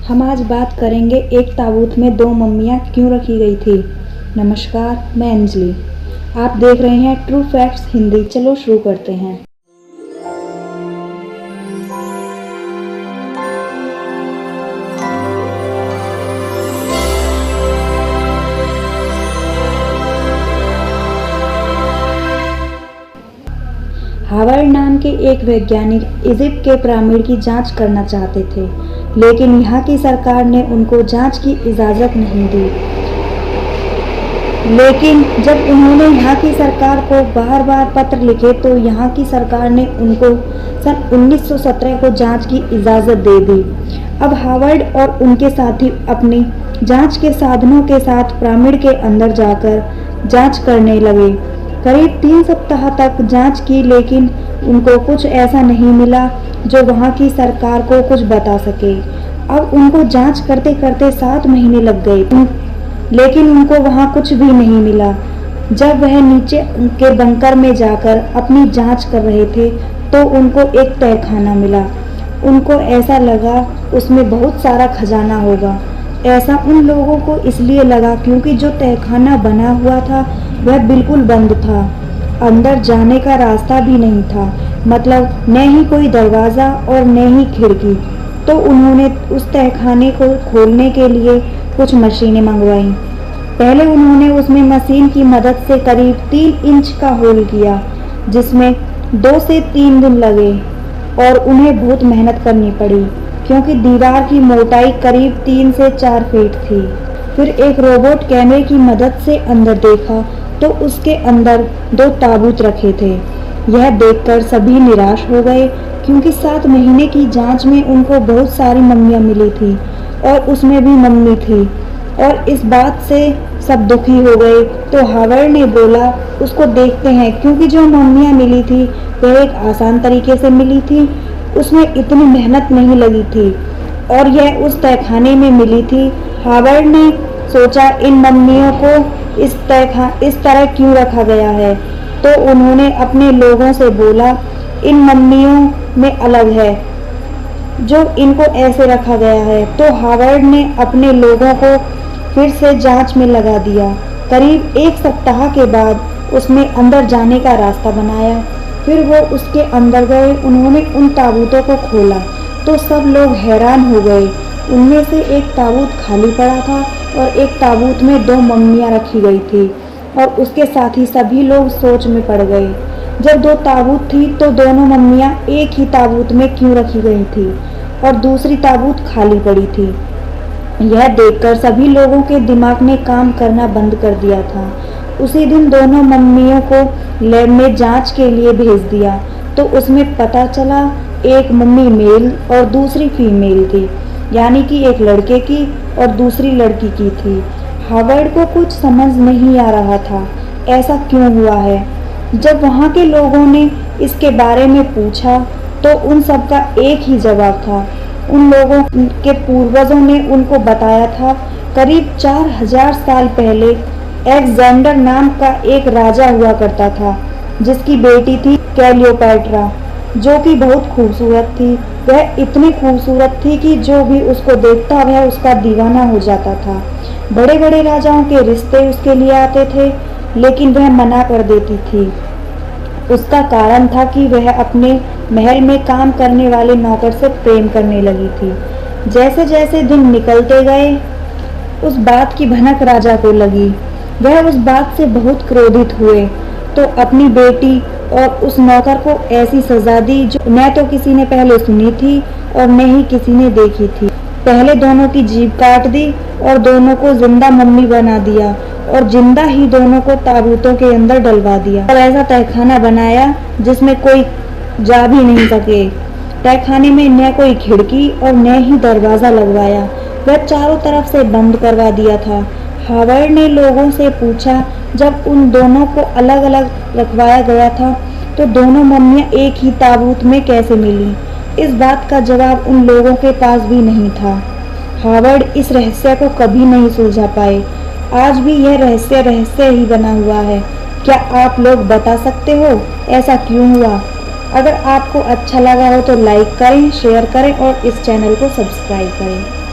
हम आज बात करेंगे एक ताबूत में दो मम्मियाँ क्यों रखी गई थी। नमस्कार, मैं अंजलि। आप देख रहे हैं ट्रू फैक्ट्स हिंदी। चलो शुरू करते हैं। हावर्ड नाम के एक वैज्ञानिक इजिप्ट के पिरामिड की जांच करना चाहते थे, लेकिन यहाँ की सरकार ने उनको जांच की इजाज़त नहीं दी। लेकिन जब उन्होंने यहाँ की सरकार को बार बार पत्र लिखे तो यहाँ की सरकार ने उनको सन 1917 को जांच की इजाज़त दे दी। अब हावर्ड और उनके साथी अपनी जांच के साधनों के साथ पिरामिड के अंदर जाकर जांच करने लगे। करीब 3 सप्ताह तक जांच की, लेकिन उनको कुछ ऐसा नहीं मिला जो वहाँ की सरकार को कुछ बता सके। अब उनको जांच करते करते 7 महीने लग गए, लेकिन उनको वहाँ कुछ भी नहीं मिला। जब वह नीचे के बंकर में जाकर अपनी जांच कर रहे थे तो उनको एक तहखाना मिला। उनको ऐसा लगा उसमें बहुत सारा खजाना होगा। ऐसा उन लोगों को इसलिए लगा क्योंकि जो तहखाना बना हुआ था वह बिल्कुल बंद था। अंदर जाने का रास्ता भी नहीं था, मतलब न ही कोई दरवाज़ा और न ही खिड़की। तो उन्होंने उस तहखाने को खोलने के लिए कुछ मशीनें मंगवाईं। पहले उन्होंने उसमें मशीन की मदद से करीब 3 इंच का होल किया, जिसमें 2 से 3 दिन लगे और उन्हें बहुत मेहनत करनी पड़ी क्योंकि दीवार की मोटाई करीब 3 से 4 फीट थी। फिर एक रोबोट कैमरे की मदद से अंदर देखा तो उसके अंदर 2 ताबूत रखे थे। यह देखकर सभी निराश हो गए क्योंकि 7 महीने की जांच में उनको बहुत सारी मम्मियाँ मिली थी और उसमें भी मम्मी थी, और इस बात से सब दुखी हो गए। तो हावर्ड ने बोला उसको देखते हैं, क्योंकि जो मम्मियाँ मिली थी वह एक आसान तरीके से मिली थी, उसमें इतनी मेहनत नहीं लगी थी और यह उस तहखाने में मिली थी। हावर्ड ने सोचा इन मम्मियों को इस तरह क्यों रखा गया है, तो उन्होंने अपने लोगों से बोला इन मम्मियों में अलग है जो इनको ऐसे रखा गया है। तो हावर्ड ने अपने लोगों को फिर से जांच में लगा दिया। करीब 1 सप्ताह के बाद उसमें अंदर जाने का रास्ता बनाया। फिर वो उसके अंदर गए। उन्होंने उन ताबूतों को खोला तो सब लोग हैरान हो गए। उनमें से एक ताबूत खाली पड़ा था और एक ताबूत में 2 मम्मियाँ रखी गई थी, और उसके साथ ही सभी लोग सोच में पड़ गए। जब 2 ताबूत थी तो दोनों मम्मियाँ एक ही ताबूत में क्यों रखी गई थी और दूसरी ताबूत खाली पड़ी थी। यह देखकर सभी लोगों के दिमाग ने काम करना बंद कर दिया था। उसी दिन दोनों मम्मियों को लैब में जांच के लिए भेज दिया तो उसमें पता चला एक मम्मी मेल और दूसरी फीमेल थी, यानी कि एक लड़के की और दूसरी लड़की की थी। हावर्ड को कुछ समझ नहीं आ रहा था ऐसा क्यों हुआ है। जब वहाँ के लोगों ने इसके बारे में पूछा तो उन सब का एक ही जवाब था। उन लोगों के पूर्वजों ने उनको बताया था करीब 4000 साल पहले एलेक्जेंडर नाम का एक राजा हुआ करता था जिसकी बेटी थी क्लियोपैट्रा, जो कि बहुत खूबसूरत थी। वह इतनी खूबसूरत थी कि जो भी उसको देखता वह उसका दीवाना हो जाता था। बड़े बड़े राजाओं के रिश्ते उसके लिए आते थे, लेकिन वह मना कर देती थी। उसका कारण था कि वह अपने महल में काम करने वाले नौकर से प्रेम करने लगी थी। जैसे जैसे दिन निकलते गए उस बात की भनक राजा को लगी। वह उस बात से बहुत क्रोधित हुए तो अपनी बेटी और उस नौकर को ऐसी सजा दी जो न तो किसी ने पहले सुनी थी और न ही किसी ने देखी थी। पहले दोनों की जीभ काट दी और दोनों को जिंदा मम्मी बना दिया और जिंदा ही दोनों को ताबूतों के अंदर डलवा दिया और ऐसा तहखाना बनाया जिसमें कोई जा भी नहीं सके। तहखाने में न कोई खिड़की और न ही दरवाज़ा लगवाया, वह चारों तरफ से बंद करवा दिया था। हावर्ड ने लोगों से पूछा जब उन दोनों को अलग अलग रखवाया गया था तो दोनों मम्मियाँ एक ही ताबूत में कैसे मिली। इस बात का जवाब उन लोगों के पास भी नहीं था। हावर्ड इस रहस्य को कभी नहीं सुलझा पाए। आज भी यह रहस्य ही बना हुआ है। क्या आप लोग बता सकते हो ऐसा क्यों हुआ? अगर आपको अच्छा लगा हो तो लाइक करें, शेयर करें और इस चैनल को सब्सक्राइब करें।